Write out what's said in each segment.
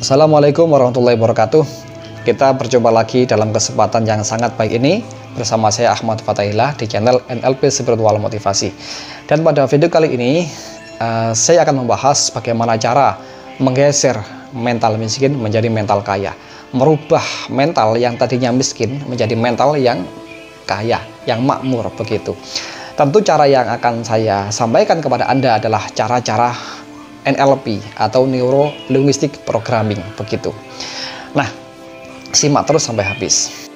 Assalamualaikum warahmatullahi wabarakatuh. Kita berjumpa lagi dalam kesempatan yang sangat baik ini bersama saya Ahmad Fatahillah di channel NLP Spiritual Motivasi. Dan pada video kali ini saya akan membahas bagaimana cara menggeser mental miskin menjadi mental kaya, merubah mental yang tadinya miskin menjadi mental yang kaya, yang makmur begitu. Tentu cara yang akan saya sampaikan kepada Anda adalah cara-cara NLP atau Neuro Linguistic Programming begitu. Nah, simak terus sampai habis.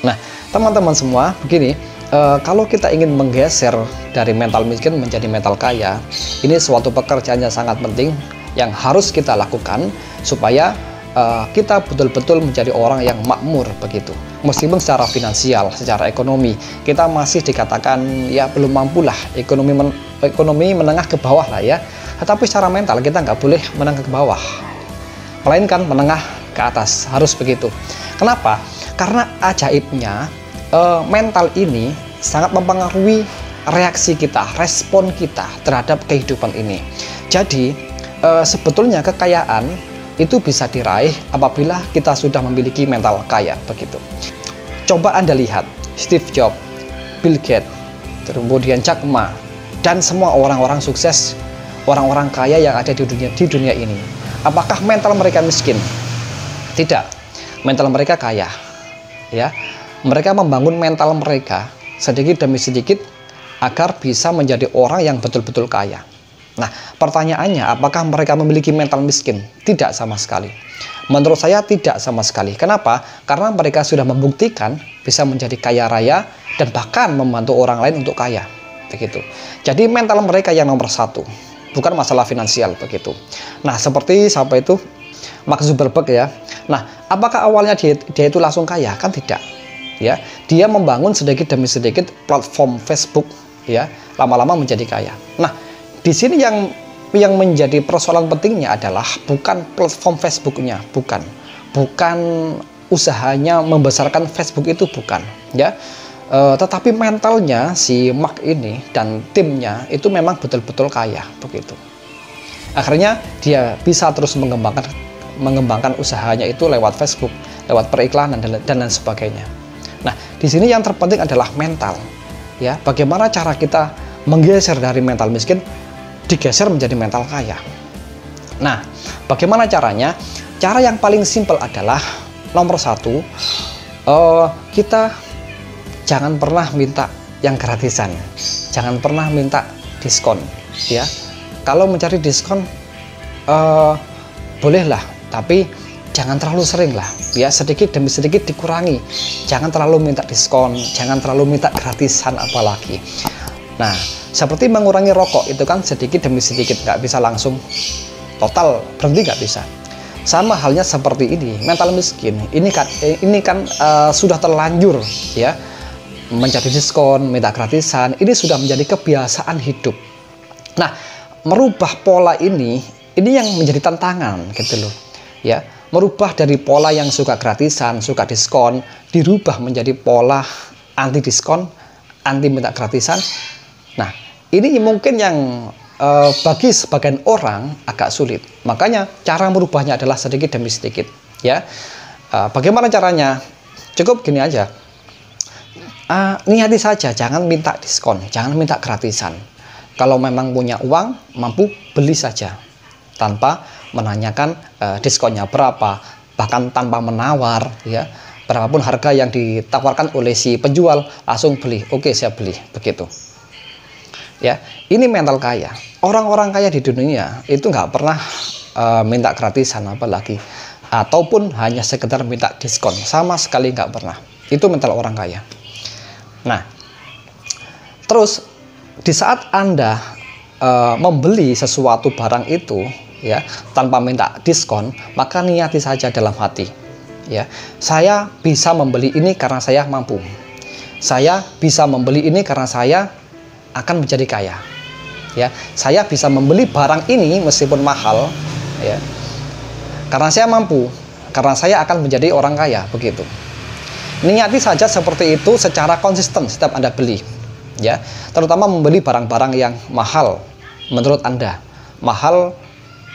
Nah, teman-teman semua, begini, kalau kita ingin menggeser dari mental miskin menjadi mental kaya, ini suatu pekerjaan yang sangat penting yang harus kita lakukan supaya kita betul-betul menjadi orang yang makmur begitu. Meskipun secara finansial, secara ekonomi kita masih dikatakan ya belum mampu lah, ekonomi menengah ke bawah lah ya. Tetapi secara mental kita nggak boleh menengah ke bawah, melainkan menengah ke atas, harus begitu. Kenapa? Karena ajaibnya mental ini sangat mempengaruhi reaksi kita, respon kita terhadap kehidupan ini. Jadi sebetulnya kekayaan itu bisa diraih apabila kita sudah memiliki mental kaya begitu. Coba Anda lihat Steve Jobs, Bill Gates, kemudian Jack Ma, dan semua orang-orang sukses, orang-orang kaya yang ada di dunia ini. Apakah mental mereka miskin? Tidak, mental mereka kaya. Ya, mereka membangun mental mereka sedikit demi sedikit agar bisa menjadi orang yang betul-betul kaya. Nah, pertanyaannya, apakah mereka memiliki mental miskin? Tidak sama sekali. Menurut saya tidak sama sekali. Kenapa? Karena mereka sudah membuktikan bisa menjadi kaya raya dan bahkan membantu orang lain untuk kaya. Begitu. Jadi mental mereka yang nomor satu, bukan masalah finansial begitu. Nah, seperti siapa itu? Mark Zuckerberg ya. Nah, apakah awalnya dia itu langsung kaya? Kan tidak. Ya, dia membangun sedikit demi sedikit platform Facebook ya, lama-lama menjadi kaya. Nah, di sini yang menjadi persoalan pentingnya adalah bukan platform Facebooknya, bukan usahanya membesarkan Facebook itu, bukan ya, tetapi mentalnya si Mark ini dan timnya itu memang betul-betul kaya begitu. Akhirnya dia bisa terus mengembangkan usahanya itu lewat Facebook, lewat periklanan dan lain sebagainya. Nah, di sini yang terpenting adalah mental ya, bagaimana cara kita menggeser dari mental miskin digeser menjadi mental kaya. Nah, bagaimana caranya? Cara yang paling simpel adalah nomor satu, kita jangan pernah minta yang gratisan, jangan pernah minta diskon ya. Kalau mencari diskon bolehlah, tapi jangan terlalu sering lah ya, sedikit demi sedikit dikurangi. Jangan terlalu minta diskon, jangan terlalu minta gratisan apalagi. Nah, seperti mengurangi rokok itu kan sedikit demi sedikit, nggak bisa langsung total berhenti, nggak bisa. Sama halnya seperti ini, mental miskin ini kan sudah terlanjur ya, mencari diskon, minta gratisan, ini sudah menjadi kebiasaan hidup. Nah, merubah pola ini yang menjadi tantangan gitu loh ya, merubah dari pola yang suka gratisan, suka diskon, dirubah menjadi pola anti diskon, anti minta gratisan. Nah, ini mungkin yang bagi sebagian orang agak sulit. Makanya cara merubahnya adalah sedikit demi sedikit ya. Bagaimana caranya? Cukup gini aja. Niati saja, jangan minta diskon, jangan minta gratisan. Kalau memang punya uang, mampu, beli saja tanpa menanyakan diskonnya berapa, bahkan tanpa menawar ya. Berapapun harga yang ditawarkan oleh si penjual, langsung beli. Oke, saya beli begitu. Ya, ini mental kaya. Orang-orang kaya di dunia itu nggak pernah minta gratisan apalagi, ataupun hanya sekedar minta diskon, sama sekali nggak pernah. Itu mental orang kaya. Nah, terus di saat Anda membeli sesuatu barang itu ya tanpa minta diskon, maka niati saja dalam hati ya, saya bisa membeli ini karena saya mampu, saya bisa membeli ini karena saya akan menjadi kaya ya, saya bisa membeli barang ini meskipun mahal ya karena saya mampu, karena saya akan menjadi orang kaya begitu Niati saja seperti itu secara konsisten setiap Anda beli, ya. Terutama membeli barang-barang yang mahal menurut Anda. Mahal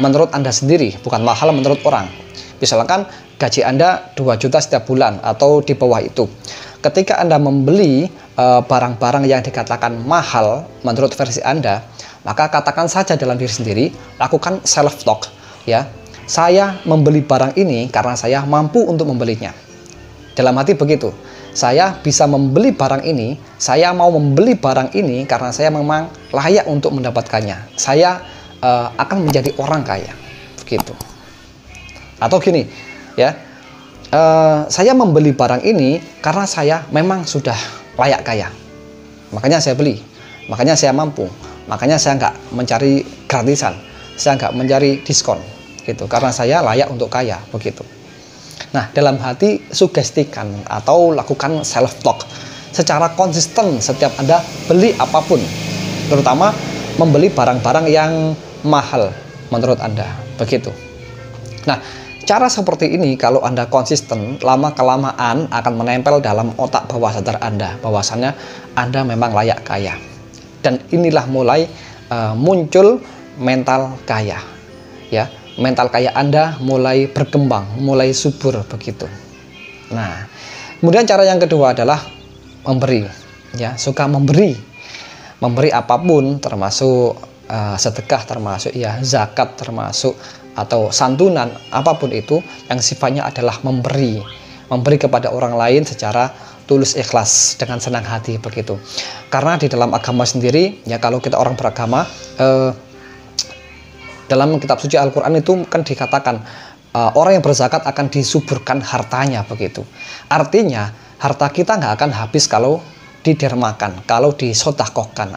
menurut Anda sendiri, bukan mahal menurut orang. Misalkan gaji Anda 2 juta setiap bulan atau di bawah itu. Ketika Anda membeli barang-barang yang dikatakan mahal menurut versi Anda, maka katakan saja dalam diri sendiri, lakukan self talk, ya. Saya membeli barang ini karena saya mampu untuk membelinya. Dalam hati begitu, saya bisa membeli barang ini, saya mau membeli barang ini karena saya memang layak untuk mendapatkannya. Saya akan menjadi orang kaya, begitu. Atau gini, ya, saya membeli barang ini karena saya memang sudah layak kaya, makanya saya beli, makanya saya mampu, makanya saya nggak mencari gratisan, saya nggak mencari diskon, gitu, karena saya layak untuk kaya, begitu. Nah, dalam hati sugestikan atau lakukan self talk secara konsisten setiap Anda beli apapun, terutama membeli barang-barang yang mahal menurut Anda, begitu. Nah, cara seperti ini kalau Anda konsisten, lama-kelamaan akan menempel dalam otak bawah sadar Anda bahwasannya Anda memang layak kaya. Dan inilah mulai muncul mental kaya, ya. Mental kaya Anda mulai berkembang, mulai subur, begitu. Nah, kemudian cara yang kedua adalah memberi, ya, suka memberi apapun, termasuk sedekah, termasuk ya zakat, termasuk atau santunan, apapun itu yang sifatnya adalah memberi kepada orang lain secara tulus ikhlas dengan senang hati, begitu. Karena di dalam agama sendiri, ya, kalau kita orang beragama, dalam kitab suci Al-Quran itu kan dikatakan orang yang berzakat akan disuburkan hartanya, begitu. Artinya harta kita nggak akan habis kalau didermakan, kalau disodakohkan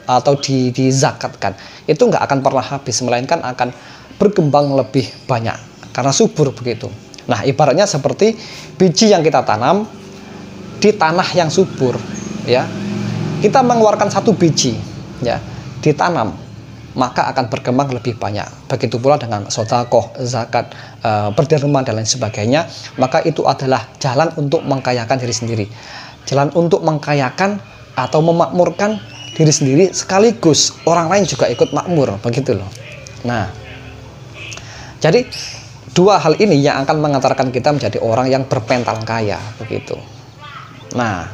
atau dizakatkan, itu nggak akan pernah habis, melainkan akan berkembang lebih banyak karena subur, begitu. Nah, ibaratnya seperti biji yang kita tanam di tanah yang subur, ya. Kita mengeluarkan satu biji, ya, ditanam, maka akan berkembang lebih banyak. Begitu pula dengan sodakoh, zakat, berderma dan lain sebagainya. Maka itu adalah jalan untuk mengkayakan diri sendiri, jalan untuk mengkayakan atau memakmurkan diri sendiri, sekaligus orang lain juga ikut makmur, begitu loh. Nah, jadi dua hal ini yang akan mengantarkan kita menjadi orang yang bermental kaya, begitu. Nah,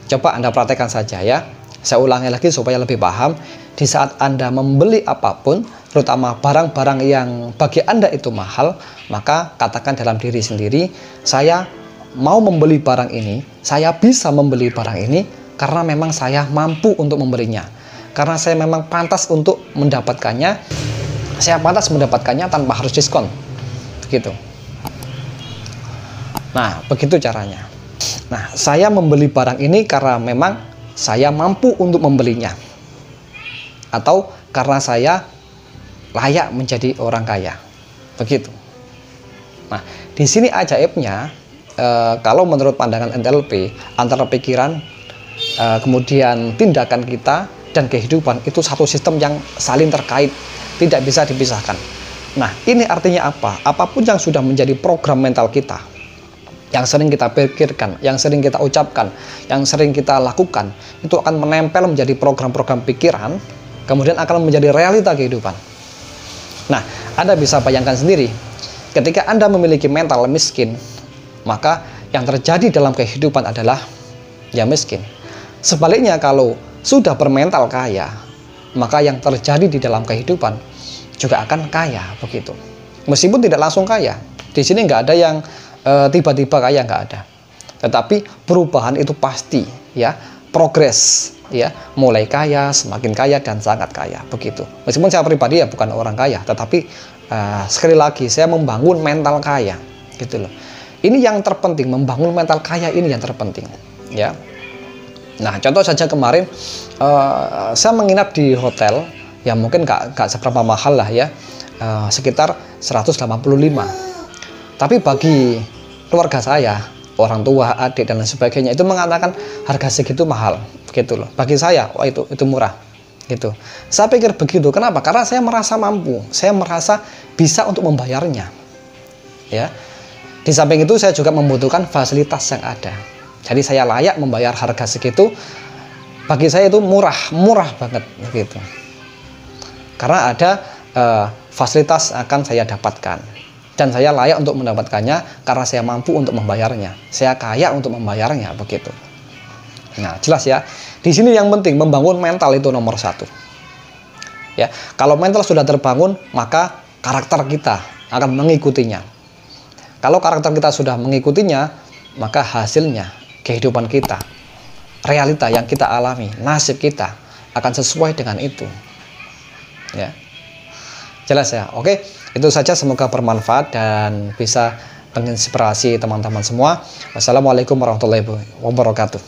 coba Anda praktekkan saja, ya. Saya ulangi lagi supaya lebih paham. Di saat Anda membeli apapun, terutama barang-barang yang bagi Anda itu mahal, maka katakan dalam diri sendiri, saya mau membeli barang ini, saya bisa membeli barang ini karena memang saya mampu untuk membelinya, karena saya memang pantas untuk mendapatkannya, saya pantas mendapatkannya tanpa harus diskon, begitu. Nah, begitu caranya. Nah, saya membeli barang ini karena memang saya mampu untuk membelinya, atau karena saya layak menjadi orang kaya, begitu. Nah, di sini ajaibnya, kalau menurut pandangan NLP, antara pikiran, kemudian tindakan kita dan kehidupan itu satu sistem yang saling terkait, tidak bisa dipisahkan. Nah, ini artinya apa? Apapun yang sudah menjadi program mental kita, yang sering kita pikirkan, yang sering kita ucapkan, yang sering kita lakukan, itu akan menempel menjadi program-program pikiran, kemudian akan menjadi realita kehidupan. Nah, Anda bisa bayangkan sendiri, ketika Anda memiliki mental miskin, maka yang terjadi dalam kehidupan adalah ya miskin. Sebaliknya, kalau sudah bermental kaya, maka yang terjadi di dalam kehidupan juga akan kaya, begitu. Meskipun tidak langsung kaya, di sini nggak ada yang tiba-tiba kaya, nggak ada. Tetapi perubahan itu pasti, ya, progres, ya, mulai kaya, semakin kaya, dan sangat kaya, begitu. Meskipun saya pribadi ya bukan orang kaya, tetapi sekali lagi saya membangun mental kaya, gitu loh. Ini yang terpenting, membangun mental kaya ini yang terpenting, ya. Nah, contoh saja kemarin saya menginap di hotel yang mungkin nggak seberapa mahal lah, ya, sekitar 185. Tapi bagi keluarga saya, orang tua, adik, dan lain sebagainya, itu mengatakan harga segitu mahal, begitu loh. Bagi saya, wah, itu murah, gitu. Saya pikir begitu. Kenapa? Karena saya merasa mampu, saya merasa bisa untuk membayarnya, ya. Di samping itu saya juga membutuhkan fasilitas yang ada. Jadi saya layak membayar harga segitu. Bagi saya itu murah banget gitu. Karena ada fasilitas akan saya dapatkan. Dan saya layak untuk mendapatkannya karena saya mampu untuk membayarnya. Saya kaya untuk membayarnya, begitu. Nah, jelas ya. Di sini yang penting membangun mental itu nomor satu. Ya, kalau mental sudah terbangun, maka karakter kita akan mengikutinya. Kalau karakter kita sudah mengikutinya, maka hasilnya, kehidupan kita, realita yang kita alami, nasib kita akan sesuai dengan itu. Ya. Jelas ya. Oke, itu saja, semoga bermanfaat dan bisa menginspirasi teman-teman semua. Wassalamualaikum warahmatullahi wabarakatuh.